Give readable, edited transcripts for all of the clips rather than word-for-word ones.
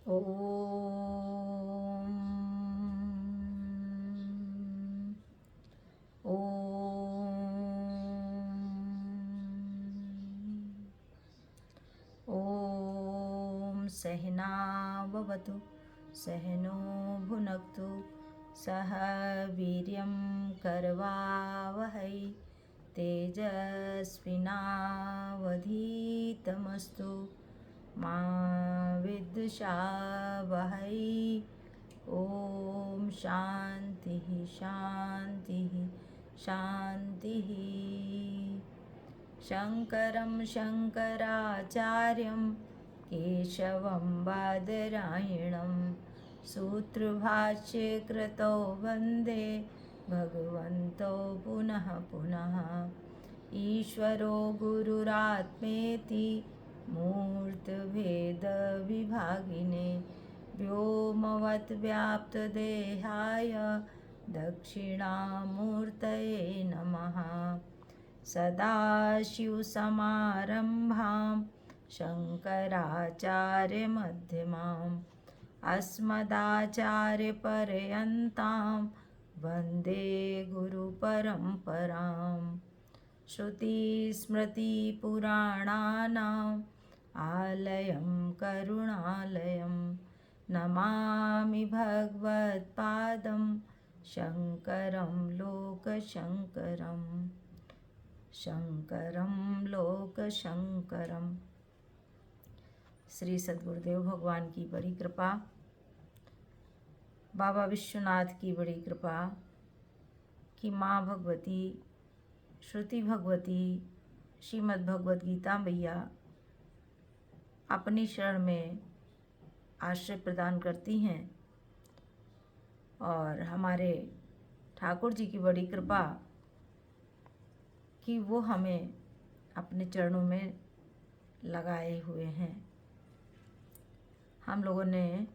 ओम ओम सहना भवतु सहनो भुनक्तु सह वीर्यं करवावहै तेजस्विनावधीतमस्तु मा विद्विषावहै। ओम शांति शांति शांति। शंकरं शंकराचार्यं केशवं बादरायणं सूत्रभाष्यकृतौ वन्दे भगवन्तौ पुनः पुनः। ईश्वरो गुरुरात्मेति मूर्तभेदविभागिने व्योमवद्व्याप्तदेहाय दक्षिणामूर्तये नमः। सदाशिवसमारम्भां शङ्कराचार्यमध्यमाम् अस्मदाचार्यपर्यन्तां वन्दे गुरुपरम्पराम्। श्रुतिस्मृतिपुराणानाम् आलयं करुणालयं नमामि भगवत्पादं शङ्करं लोकशङ्करम्। शंकरं लोकशंकरम। श्री सद्गुरुदेव भगवान की बड़ी कृपा, बाबा विश्वनाथ की बड़ी कृपा कि माँ भगवती श्रुति भगवती श्रीमद् भगवद गीता मैया अपनी शरण में आश्रय प्रदान करती हैं और हमारे ठाकुर जी की बड़ी कृपा कि वो हमें अपने चरणों में लगाए हुए हैं। हम लोगों ने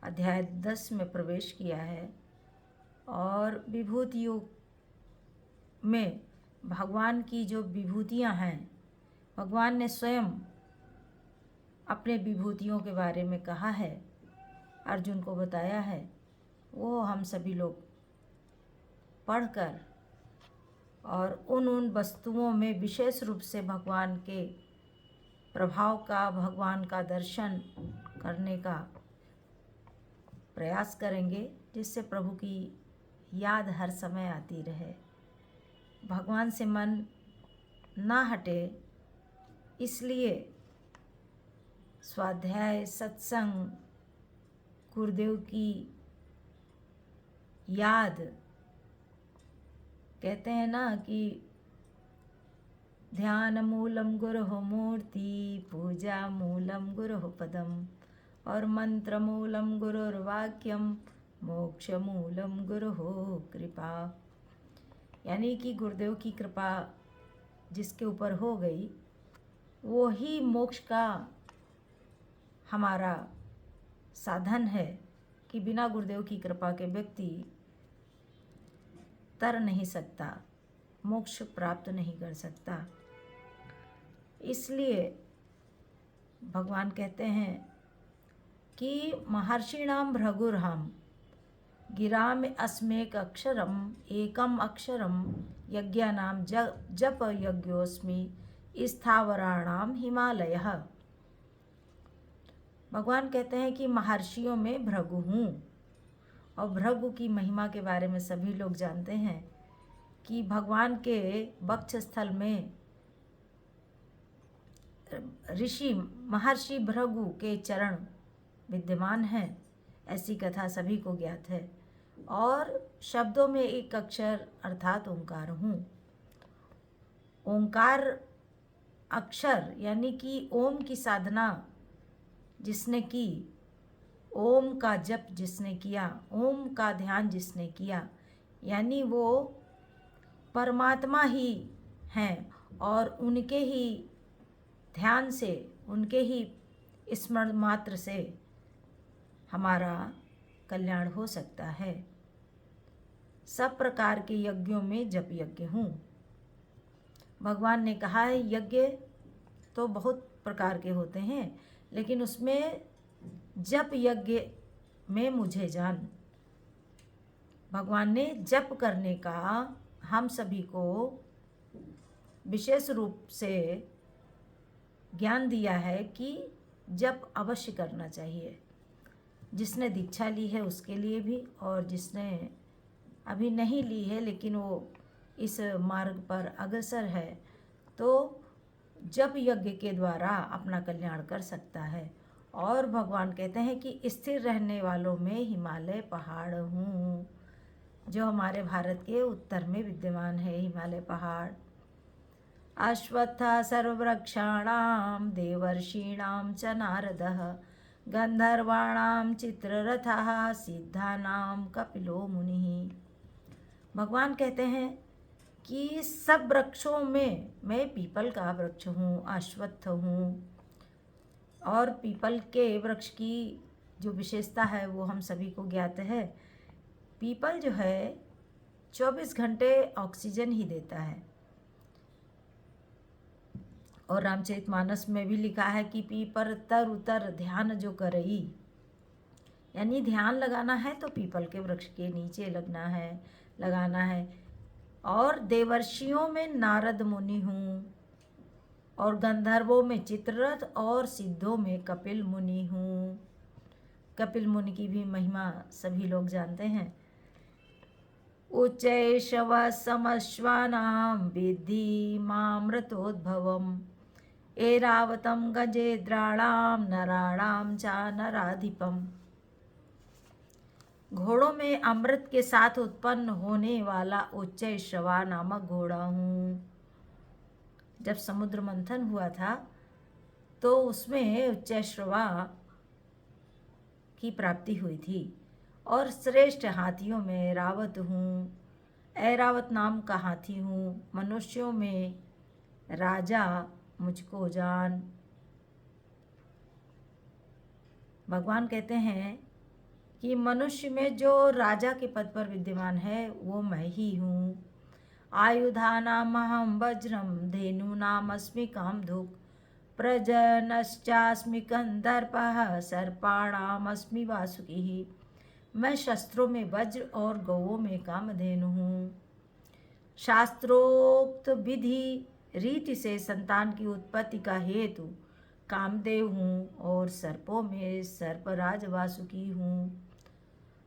अध्याय 10 में प्रवेश किया है और विभूतियों में भगवान की जो विभूतियां हैं, भगवान ने स्वयं अपने विभूतियों के बारे में कहा है, अर्जुन को बताया है। वो हम सभी लोग पढ़कर और उन वस्तुओं में विशेष रूप से भगवान के प्रभाव का, भगवान का दर्शन करने का प्रयास करेंगे, जिससे प्रभु की याद हर समय आती रहे, भगवान से मन ना हटे। इसलिए स्वाध्याय, सत्संग, गुरुदेव की याद, कहते हैं ना कि ध्यान मूलम गुरुः मूर्ति, पूजा मूलम गुरुः पदम और मंत्र मूलम गुरुर्वाक्यम, मोक्ष मूलम गुरुः कृपा। यानी कि गुरुदेव की कृपा जिसके ऊपर हो गई वो ही मोक्ष का हमारा साधन है, कि बिना गुरुदेव की कृपा के व्यक्ति तर नहीं सकता, मोक्ष प्राप्त नहीं कर सकता। इसलिए भगवान कहते हैं कि महर्षिणाम भृगुर्हम गिराम अस्मेक अक्षरम एकम अक्षरम यज्ञानाम जप यज्ञोस्मि स्थावराणाम हिमालयः। भगवान कहते हैं कि महर्षियों में भृगु हूँ, और भृगु की महिमा के बारे में सभी लोग जानते हैं कि भगवान के वक्ष स्थल में ऋषि महर्षि भृगु के चरण विद्यमान हैं। ऐसी कथा सभी को ज्ञात है। और शब्दों में एक अक्षर अर्थात ओंकार हूँ। ओंकार अक्षर यानी कि ओम की साधना जिसने की, ओम का जप जिसने किया, ओम का ध्यान जिसने किया, यानी वो परमात्मा ही हैं और उनके ही ध्यान से, उनके ही स्मरण मात्र से हमारा कल्याण हो सकता है। सब प्रकार के यज्ञों में जप यज्ञ हूँ। भगवान ने कहा है यज्ञ तो बहुत प्रकार के होते हैं, लेकिन उसमें जप यज्ञ में मुझे जान। भगवान ने जप करने का हम सभी को विशेष रूप से ज्ञान दिया है कि जप अवश्य करना चाहिए। जिसने दीक्षा ली है उसके लिए भी, और जिसने अभी नहीं ली है लेकिन वो इस मार्ग पर अग्रसर है, तो जप यज्ञ के द्वारा अपना कल्याण कर सकता है। और भगवान कहते हैं कि स्थिर रहने वालों में हिमालय पहाड़ हूँ, जो हमारे भारत के उत्तर में विद्यमान है हिमालय पहाड़। अश्वत्थ सर्ववृक्षाणां देवर्षीणां च नारदः गंधर्वाणां चित्ररथः सिद्धानां कपिलो मुनिः। भगवान कहते हैं कि सब वृक्षों में मैं पीपल का वृक्ष हूँ, अश्वत्थ हूँ। और पीपल के वृक्ष की जो विशेषता है वो हम सभी को ज्ञात है। पीपल जो है 24 घंटे ऑक्सीजन ही देता है। और रामचरितमानस में भी लिखा है कि पीपर तर उतर ध्यान जो करई, यानी ध्यान लगाना है तो पीपल के वृक्ष के नीचे लगाना है। और देवर्षियों में नारद मुनि हूँ, और गंधर्वों में चित्ररथ, और सिद्धों में कपिल मुनि हूँ। कपिल मुनि की भी महिमा सभी लोग जानते हैं। उच्चैषव समश्वानां विद्धि मामृतोद्भवम् ऐरावतं गजेन्द्राणां नराणां च नराधिपम्। घोड़ों में अमृत के साथ उत्पन्न होने वाला उच्चैश्रवा नामक घोड़ा हूँ। जब समुद्र मंथन हुआ था तो उसमें उच्चैश्रवा की प्राप्ति हुई थी। और श्रेष्ठ हाथियों में ऐरावत हूँ, ऐरावत नाम का हाथी हूँ। मनुष्यों में राजा मुझको जान। भगवान कहते हैं कि मनुष्य में जो राजा के पद पर विद्यमान है वो मैं ही हूँ। आयुधानामहं वज्रम धेनूनामस्मि कामधुक् प्रजनश्चास्मि कंदर्पः सर्पाणामस्मि वासुकिः। मैं शस्त्रों में वज्र और गौओं में कामधेनु हूँ। शास्त्रोक्त विधि रीति से संतान की उत्पत्ति का हेतु कामदेव हूँ, और सर्पों में सर्पराज वासुकी हूँ।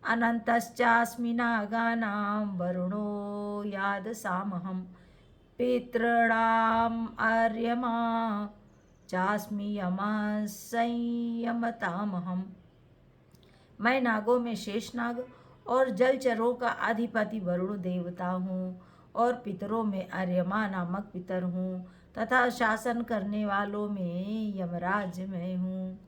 अनंतश्चास्मि नागानां वरुणो यादसामहं पितॄणाम् आर्यमा चास्मि यमः संयमतामहम्। मैं नागों में शेषनाग और जलचरों का अधिपति वरुण देवता हूँ, और पितरों में आर्यमा नामक पितर हूँ, तथा शासन करने वालों में यमराज मैं हूँ।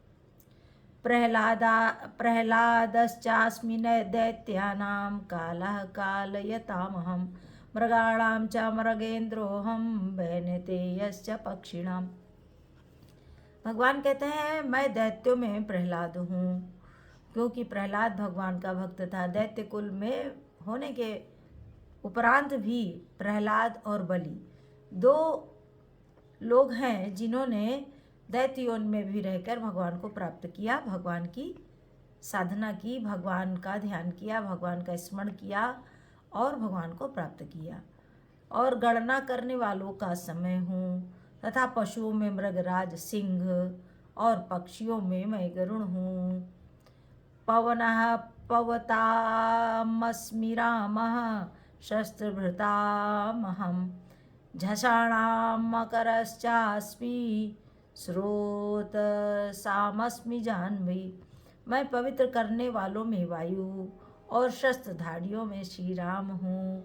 प्रह्लादश्चास्मि दैत्यानां कालः कालयतामहं मृगाणां च मृगेन्द्रोऽहं वैनतेयश्च पक्षिणां। भगवान कहते हैं मैं दैत्यों में प्रहलाद हूँ, क्योंकि प्रहलाद भगवान का भक्त था। दैत्य कुल में होने के उपरांत भी प्रहलाद और बलि दो लोग हैं जिन्होंने दैत्य योनि में भी रहकर भगवान को प्राप्त किया, भगवान की साधना की, भगवान का ध्यान किया, भगवान का स्मरण किया और भगवान को प्राप्त किया। और गणना करने वालों का समय हूँ, तथा पशुओं में मृगराज सिंह और पक्षियों में मैं गरुण हूँ। पवनः पवतामस्मि रामः शस्त्रभृतामहं झषाणां मकरश्चास्मि स्रोतसामस्मि जाह्नवी। मैं पवित्र करने वालों में वायु और शस्त्रधारियों में श्री राम हूँ,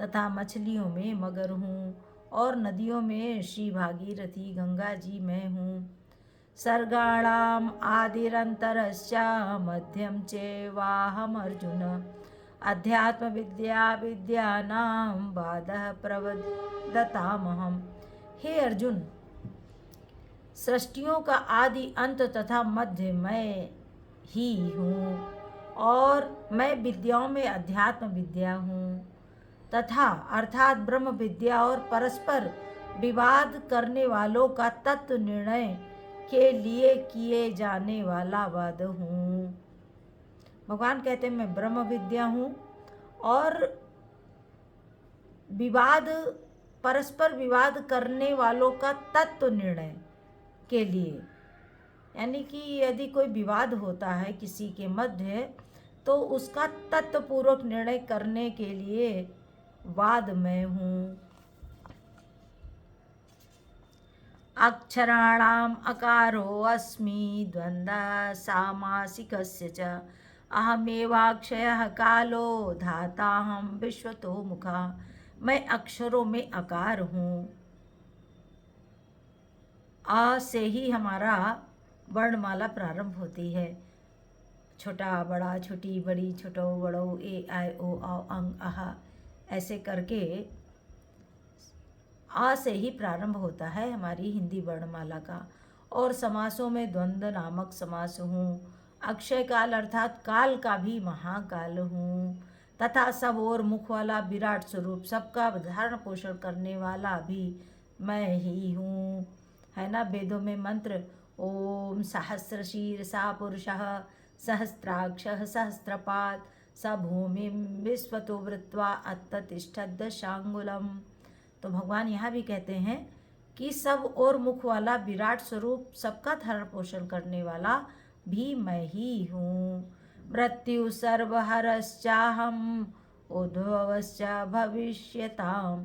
तथा मछलियों में मगर हूँ, और नदियों में श्री भागीरथी गंगा जी मैं हूँ। सर्गाणाम आदिरंतरश्च मध्यम चैवाहम् अर्जुन अध्यात्म विद्या विद्यानां बाधः प्रवदतामहम्। हे अर्जुन, सृष्टियों का आदि अंत तथा मध्य मैं ही हूँ, और मैं विद्याओं में अध्यात्म विद्या हूँ, तथा अर्थात ब्रह्म विद्या और परस्पर विवाद करने वालों का तत्व निर्णय के लिए किए जाने वाला वाद हूँ। भगवान कहते हैं मैं ब्रह्म विद्या हूँ और विवाद, परस्पर विवाद करने वालों का तत्व निर्णय के लिए, यानी कि यदि कोई विवाद होता है किसी के मध्य तो उसका तत्वपूर्वक निर्णय करने के लिए वाद में हूँ। अक्षराणाम अकारो अस्मि द्वंद्व सामासिकस्य च अहमेवाक्षयः कालो धाताहं विश्वतो मुखा। मैं अक्षरों में अकार हूँ। आ से ही हमारा वर्णमाला प्रारंभ होती है। छोटा बड़ा, छोटी बड़ी, छोटो बड़ो, ए आई ओ औ अंग आहा, ऐसे करके आ से ही प्रारंभ होता है हमारी हिंदी वर्णमाला का। और समासों में द्वंद्व नामक समास हूँ। अक्षय काल अर्थात काल का भी महाकाल हूँ। तथा सब और मुख वाला विराट स्वरूप, सबका धारण पोषण करने वाला भी मैं ही हूँ। है ना, वेदों में मंत्र ओम सहस्रशीर्षा पुरुषः सहस्राक्षः सहस्रपाद स भूमिं विश्वतो वृत्वा अत्ततिष्ठद्दशांगुलम्। तो भगवान यहाँ भी कहते हैं कि सब और मुख वाला विराट स्वरूप, सबका धारण पोषण करने वाला भी मैं ही हूँ। मृत्यु सर्वहरश्चाहम् उद्भवश्च भविष्यताम्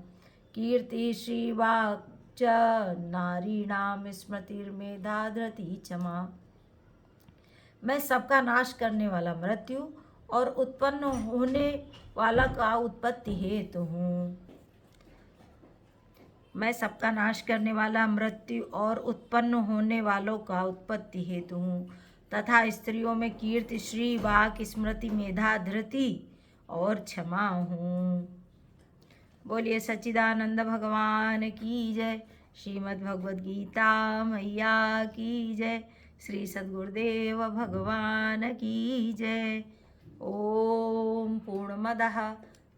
कीर्ति श्रीवाक् च नारीणाम स्मृतिर्मेधा धृति क्षमा। मैं सबका नाश करने वाला मृत्यु और उत्पन्न होने वाला का उत्पत्ति हेतु हूँ। मैं सबका नाश करने वाला मृत्यु और उत्पन्न होने वालों का उत्पत्ति हेतु हूँ। तथा स्त्रियों में कीर्ति श्री वाक स्मृति मेधा धृति और क्षमा हूँ। बोलिए सच्चिदानंद भगवान की जय। श्रीमद् भगवद गीता मैया की जय। श्री सद्गुरुदेव भगवान की जय। ओम पूर्णमदः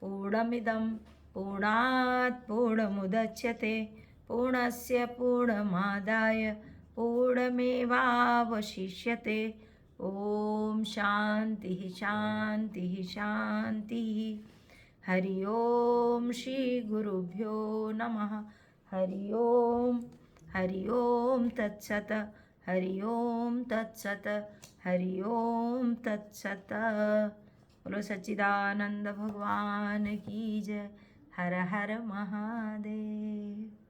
पूर्णमिदं पूर्णात् पूर्णमुदच्यते पूर्णस्य पूर्णमादाय पूर्णमेवावशिष्यते। ओम शांति शांति शांति। हरि ओम श्री गुरुभ्यो नमः। हरि ओम तत्सत। हरि ओम तत्सत। हरि ओम तत्सत। बोलो सच्चिदानंद भगवान की जय। हर हर महादेव।